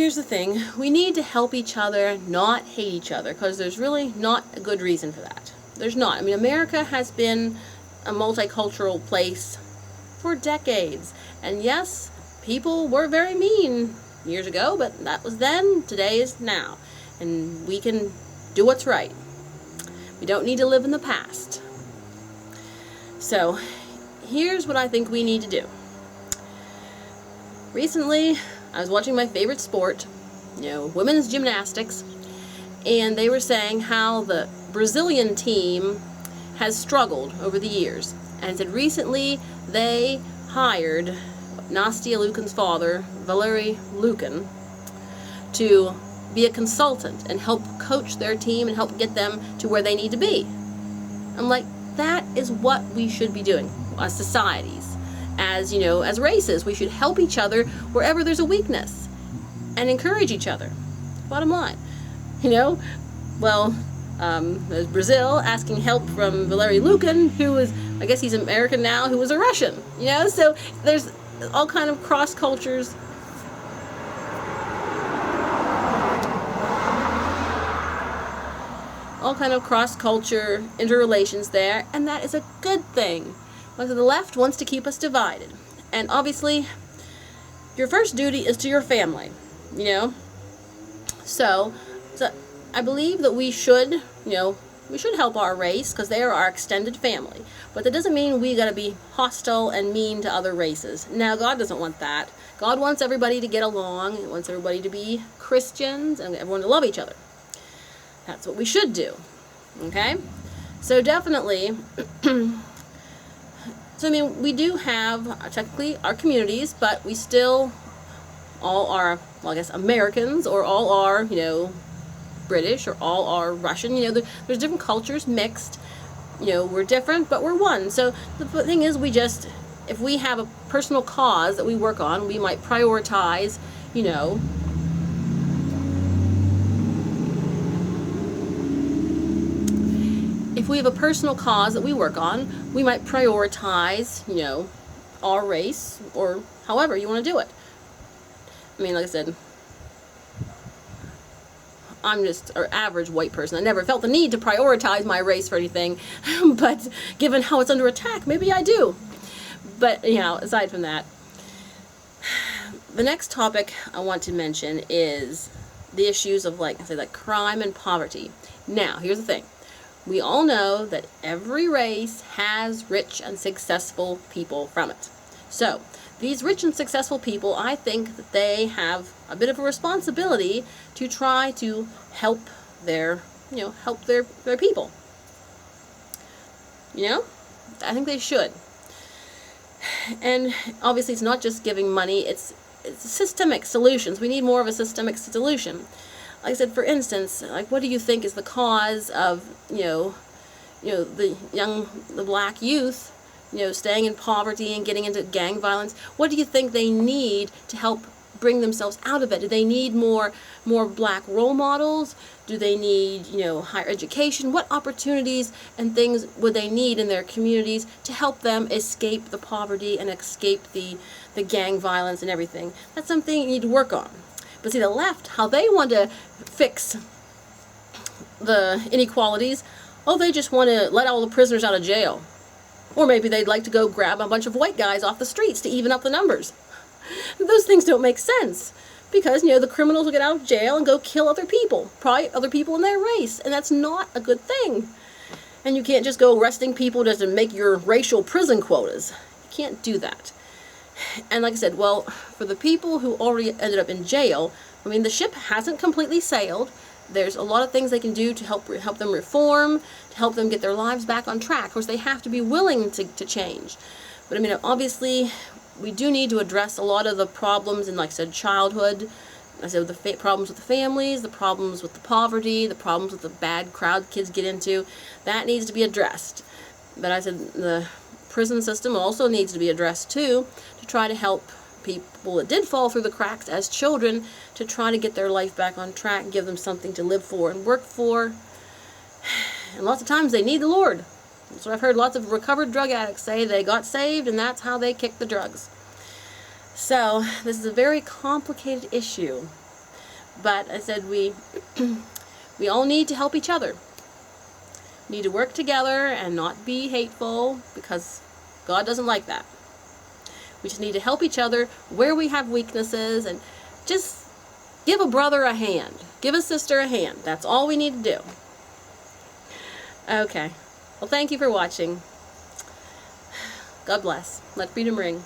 here's the thing. We need to help each other, not hate each other, because there's really not a good reason for that. There's not. I mean, America has been a multicultural place for decades. And yes, people were very mean years ago, but that was then, today is now. And we can do what's right. We don't need to live in the past. So, here's what I think we need to do. Recently, I was watching my favorite sport, women's gymnastics, and they were saying how the Brazilian team has struggled over the years. And said recently they hired Nastia Lukin's father, Valery Lukin, to be a consultant and help coach their team and help get them to where they need to be. I'm like, that is what we should be doing as societies. As races, we should help each other wherever there's a weakness and encourage each other. Bottom line. There's Brazil asking help from Valery Lukin, who is, I guess he's American now, who was a Russian. So there's all kind of cross cultures. All kind of cross-culture interrelations there, and that is a good thing. Because the left wants to keep us divided. And obviously, your first duty is to your family, So I believe that we should help our race because they are our extended family. But that doesn't mean we got to be hostile and mean to other races. Now, God doesn't want that. God wants everybody to get along. He wants everybody to be Christians and everyone to love each other. That's what we should do. Okay? So definitely, we do have technically our communities, but we still all are, Americans, or all are, British, or all are Russian. There's different cultures mixed. We're different, but we're one. So the thing is, if we have a personal cause that we work on, we might prioritize, if we have a personal cause that we work on, we might prioritize, our race, or however you want to do it. Like I said, I'm just an average white person. I never felt the need to prioritize my race for anything, but given how it's under attack, maybe I do. But, aside from that, the next topic I want to mention is the issues of, like crime and poverty. Now, here's the thing. We all know that every race has rich and successful people from it. So, these rich and successful people, I think that they have a bit of a responsibility to try to help their people. I think they should. And obviously it's not just giving money, it's systemic solutions. We need more of a systemic solution. Like I said, for instance, what do you think is the cause of, the black youth, staying in poverty and getting into gang violence? What do you think they need to help bring themselves out of it? Do they need more black role models? Do they need, higher education? What opportunities and things would they need in their communities to help them escape the poverty and escape the gang violence and everything? That's something you need to work on. But see, the left, how they want to fix the inequalities, they just want to let all the prisoners out of jail. Or maybe they'd like to go grab a bunch of white guys off the streets to even up the numbers. Those things don't make sense. Because, the criminals will get out of jail and go kill other people. Probably other people in their race. And that's not a good thing. And you can't just go arresting people just to make your racial prison quotas. You can't do that. And like I said, for the people who already ended up in jail, the ship hasn't completely sailed. There's a lot of things they can do to help them reform, to help them get their lives back on track. Of course, they have to be willing to change. But obviously, we do need to address a lot of the problems in, like I said, childhood. I said the problems with the families, the problems with the poverty, the problems with the bad crowd kids get into. That needs to be addressed. But I said the prison system also needs to be addressed too, to try to help people that did fall through the cracks as children to try to get their life back on track and give them something to live for and work for. And lots of times they need the Lord. That's what I've heard lots of recovered drug addicts say. They got saved and that's how they kicked the drugs. So this is a very complicated issue. But I said we all need to help each other. We need to work together and not be hateful, because God doesn't like that. We just need to help each other where we have weaknesses, and just give a brother a hand. Give a sister a hand. That's all we need to do. Okay. Well, thank you for watching. God bless. Let freedom ring.